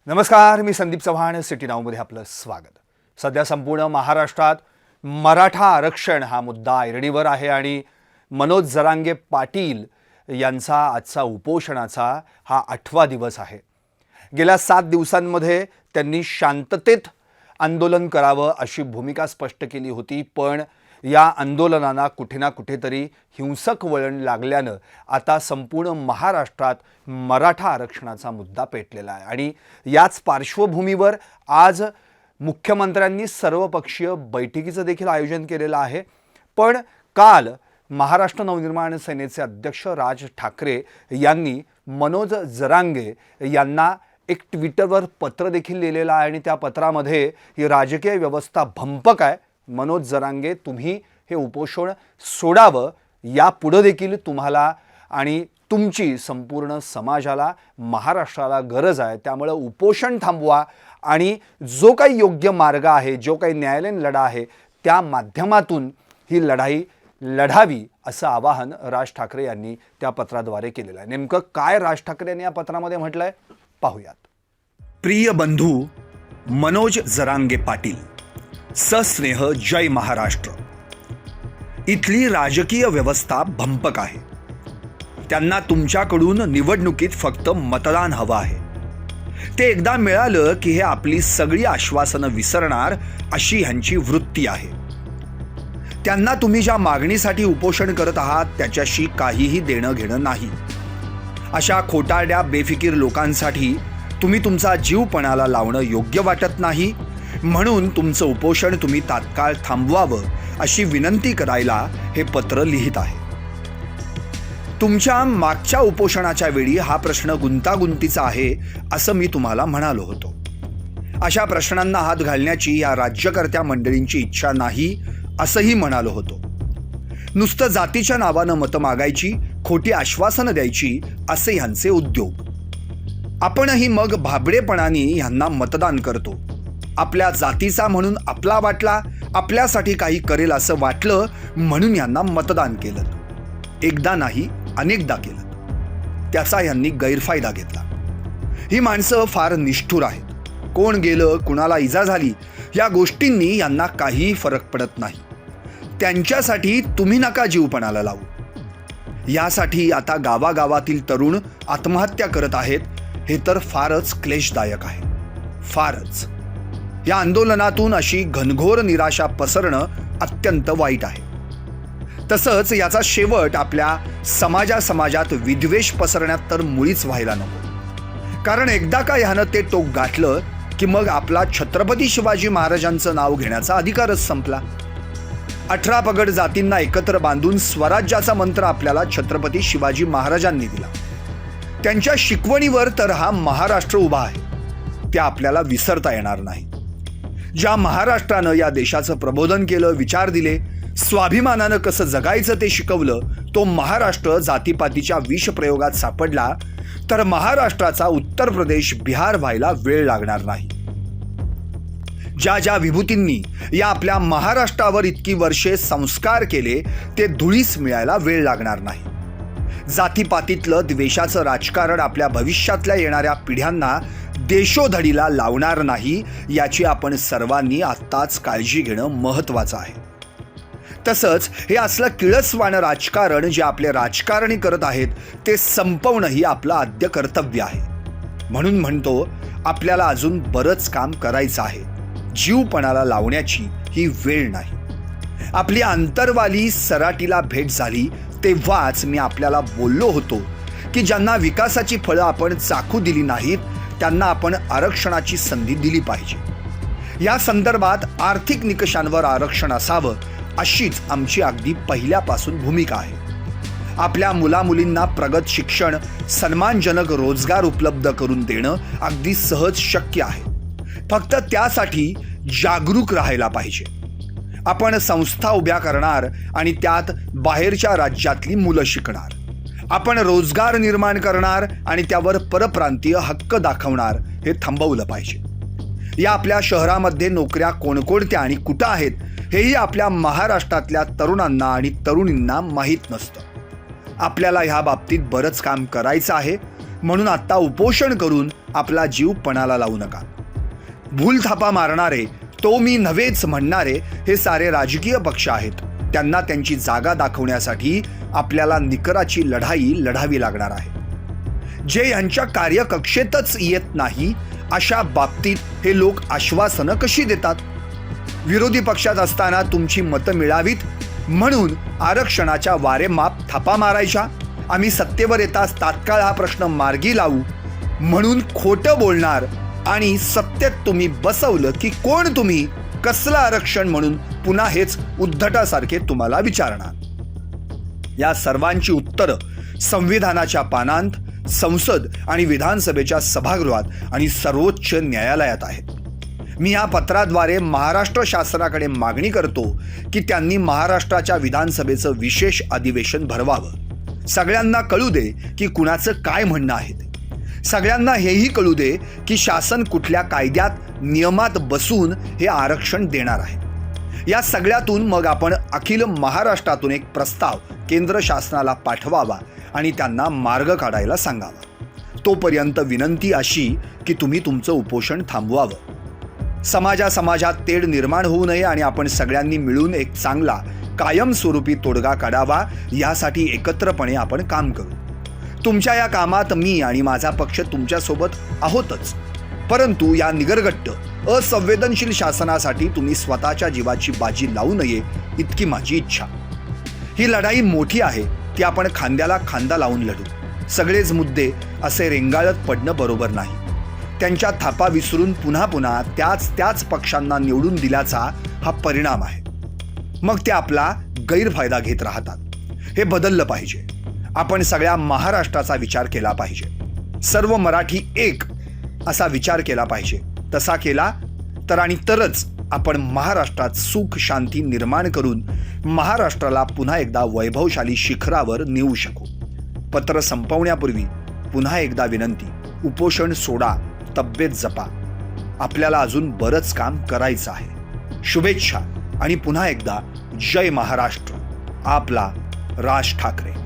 नमस्कार, मी संदीप चव्हाण. सिटी नाऊमध्ये आपलं स्वागत. सध्या संपूर्ण महाराष्ट्रात मराठा आरक्षण हा मुद्दा ऐरणीवर आहे आणि मनोज जरांगे पाटील यांचा आजचा उपोषणाचा हा 8वा दिवस आहे. गेल्या 7 दिवसांमध्ये त्यांनी शांततेत आंदोलन करावं अशी भूमिका स्पष्ट केली होती, पण या आंदोलनाला कुठे ना कुठेतरी हिंसक वळण लागल्यानं आता संपूर्ण महाराष्ट्रात मराठा आरक्षणाचा मुद्दा पेटलेला आहे. आणि याच पार्श्वभूमीवर आज मुख्यमंत्र्यांनी सर्वपक्षीय बैठकीचं देखील आयोजन केलेलं आहे. पण काल महाराष्ट्र नवनिर्माण सेनेचे अध्यक्ष राज ठाकरे यांनी मनोज जरांगे यांना एक ट्विटरवर पत्र देखील लिहिलेलं आहे आणि त्या पत्रामध्ये ही राजकीय व्यवस्था भंपक आहे, मनोज जरांगे तुम्ही हे उपोषण सोडावं, यापुढे देखील तुम्हाला आणि तुमची संपूर्ण समाजाला महाराष्ट्राला गरज आहे, त्यामुळे उपोषण थांबवा आणि जो काही योग्य मार्ग आहे, जो काही न्यायालयीन लढा आहे त्या माध्यमातून ही लढाई लढावी असं आवाहन राज ठाकरे यांनी त्या पत्राद्वारे केलेलं आहे. नेमकं काय राज ठाकरे यांनी या पत्रामध्ये म्हटलंय पाहूयात. प्रिय बंधू मनोज जरांगे पाटील, सस्नेह जय महाराष्ट्र. इथली राजकीय व्यवस्था भंपक आहे. त्यांना तुमच्याकडून निवडणुकीत फक्त मतदान हवं आहे. ते एकदा मिळालं की हे आपली सगळी आश्वासनं विसरणार अशी ह्यांची वृत्ती आहे. त्यांना तुम्ही ज्या मागणीसाठी उपोषण करत आहात त्याच्याशी काहीही देणं घेणं नाही. अशा खोटारड्या बेफिकीर लोकांसाठी तुम्ही तुमचा जीव पणाला लावणं योग्य वाटत नाही, म्हणून तुमचं उपोषण तुम्ही तात्काळ थांबवावं अशी विनंती करायला हे पत्र लिहित आहे. तुमच्या मागच्या उपोषणाच्या वेळी हा प्रश्न गुंतागुंतीचा आहे असं मी तुम्हाला म्हणालो होतो. अशा प्रश्नांना हात घालण्याची या राज्यकर्त्या मंडळींची इच्छा नाही असंही म्हणालो होतो. नुसतं जातीच्या नावानं मतं मागायची, खोटी आश्वासनं द्यायची असे ह्यांचे उद्योग. आपणही मग भाबडेपणाने ह्यांना मतदान करतो. आपल्या जातीचा म्हणून आपला वाटला, आपल्यासाठी काही करेल असं वाटलं म्हणून ह्यांना मतदान केलं. एकदा नाही अनेकदा केलं. त्याचा ह्यांनी गैरफायदा घेतला. ही माणसं फार निष्ठुर आहेत. कोण गेलं, कुणाला इजा झाली या गोष्टींनी यांना काही फरक पडत नाही. त्यांच्यासाठी तुम्ही नका जीवपणाला लावू. यासाठी आता गावागावातील तरुण आत्महत्या करत आहेत. हे तर फारच क्लेशदायक आहे, फारच. या आंदोलनातून अशी घनघोर निराशा पसरणं अत्यंत वाईट आहे. तसंच याचा शेवट आपल्या समाजात विद्वेष पसरण्यात तर मुळीच व्हायला नको. कारण एकदा का ह्यानं ते टोक गाठलं की मग आपला छत्रपती शिवाजी महाराजांचं नाव घेण्याचा अधिकारच संपला. 18 पगड जातींना एकत्र बांधून स्वराज्याचा मंत्र आपल्याला छत्रपती शिवाजी महाराजांनी दिला. त्यांच्या शिकवणीवर तर हा महाराष्ट्र उभा आहे. ते आपल्याला विसरता येणार नाही. ज्या महाराष्ट्रानं या देशाचं प्रबोधन केलं, विचार दिले, स्वाभिमानानं कसं जगायचं ते शिकवलं, तो महाराष्ट्र जातीपातीच्या विषप्रयोगात सापडला तर महाराष्ट्राचा उत्तर प्रदेश, बिहार व्हायला वेळ लागणार नाही. ज्या ज्या विभूतींनी या आपल्या महाराष्ट्रावर इतकी वर्षे संस्कार केले ते धुळीस मिळायला वेळ लागणार नाही. जातीपातीतलं द्वेषाचं राजकारण आपल्या भविष्यातल्या येणाऱ्या पिढ्यांना देशोधडीला लावणार नाही याची आपण सर्वांनी आत्ताच काळजी घेणं महत्त्वाचं आहे. तसंच हे असलं किळसवाणं राजकारण जे आपले राजकारणी करत आहेत ते संपवणंही आपलं आद्य कर्तव्य आहे. म्हणून म्हणतो आपल्याला अजून बरंच काम करायचं आहे. जीवपणाला लावण्याची ही वेळ नाही. आपली आंतरवाली सराटीला भेट झाली तेव्हाच मी आपल्याला बोललो होतो की ज्यांना विकासाची फळं आपण चाखू दिली नाहीत त्यांना आपण आरक्षणाची संधी दिली पाहिजे. या संदर्भात आर्थिक निकषांवर आरक्षण असावं अशीच आमची अगदी पहिल्यापासून भूमिका आहे. आपल्या मुलामुलींना प्रगत शिक्षण, सन्मानजनक रोजगार उपलब्ध करून देणं अगदी सहज शक्य आहे. फक्त त्यासाठी जागरूक राहायला पाहिजे. आपण संस्था उभ्या करणार आणि त्यात बाहेरच्या राज्यातली मुलं शिकणार. आपण रोजगार निर्माण करणार आणि त्यावर परप्रांतीय हक्क दाखवणार. हे थांबवलं पाहिजे. या आपल्या शहरामध्ये नोकऱ्या कोणकोणत्या आणि कुठं आहेत हेही आपल्या महाराष्ट्रातल्या तरुणांना आणि तरुणींना माहीत नसतं. आपल्याला ह्या बाबतीत बरंच काम करायचं आहे. म्हणून आता उपोषण करून आपला जीव पणाला लावू नका. भूलथापा मारणारे, तो मी नव्हेच म्हणणारे हे सारे राजकीय पक्ष आहेत. त्यांना त्यांची जागा दाखवण्यासाठी आपल्याला निकराची लढाई लढावी लागणार आहे. जे यांच्या कार्यकक्षेतच येत नाही अशा बाबतीत हे लोक आश्वासनं कशी देतात? विरोधी पक्षात असताना तुमची मतं मिळावीत म्हणून आरक्षणाच्या वारेमाप थापा मारायच्या, आम्ही सत्तेवर येताच तात्काळ हा प्रश्न मार्गी लावू म्हणून खोटं बोलणार आणि सत्तेत तुम्ही बसवलं की कोण तुम्ही, कसलं आरक्षण म्हणून पुन्हा हेच उद्धटासारखे तुम्हाला विचारणार. या सर्वांची उत्तरं संविधानाच्या पानांत, संसद आणि विधानसभेच्या सभागृहात आणि सर्वोच्च न्यायालयात आहेत. मी या पत्राद्वारे महाराष्ट्र शासनाकडे मागणी करतो की त्यांनी महाराष्ट्राच्या विधानसभेचं विशेष अधिवेशन भरवावं. सगळ्यांना कळू दे की कुणाचं काय म्हणणं आहे ते. सगळ्यांना हेही कळू दे की शासन कुठल्या कायद्यात नियमात बसून हे आरक्षण देणार आहे. या सगळ्यातून मग आपण अखिल महाराष्ट्रातून एक प्रस्ताव केंद्र शासनाला पाठवावा आणि त्यांना मार्ग काढायला सांगावा. तोपर्यंत विनंती अशी की तुम्ही तुमचं उपोषण थांबवावं. समाजात तेढ निर्माण होऊ नये आणि आपण सगळ्यांनी मिळून एक चांगला कायमस्वरूपी तोडगा काढावा, यासाठी एकत्रपणे आपण काम करू. तुमच्या या कामात मी आणि माझा पक्ष तुमच्यासोबत आहोतच, परंतु या निगरगट्ट असंवेदनशील शासनासाठी तुम्ही स्वतःच्या जीवाची बाजी लावू नये इतकी माझी इच्छा. ही लढाई मोठी आहे, ती आपण खांद्याला खांदा लावून लढू. सगळेच मुद्दे असे रेंगाळत पडणं बरोबर नाही. त्यांच्या थापा विसरून पुन्हा पुन्हा त्याच पक्षांना निवडून दिल्याचा हा परिणाम आहे. मग ते आपला गैरफायदा घेत राहतात. हे बदललं पाहिजे. आपण सगळ्या महाराष्ट्राचा विचार केला पाहिजे. सर्व मराठी एक असा विचार केला पाहिजे. तसा केला तर आणि तरच आपण महाराष्ट्रात सुख शांती निर्माण करून महाराष्ट्राला पुन्हा एकदा वैभवशाली शिखरावर नेऊ शकू. पत्र संपवण्यापूर्वी पुन्हा एकदा विनंती, उपोषण सोडा, तब्येत जपा. आपल्याला अजून बरंच काम करायचं आहे. शुभेच्छा आणि पुन्हा एकदा जय महाराष्ट्र. आपला राज ठाकरे.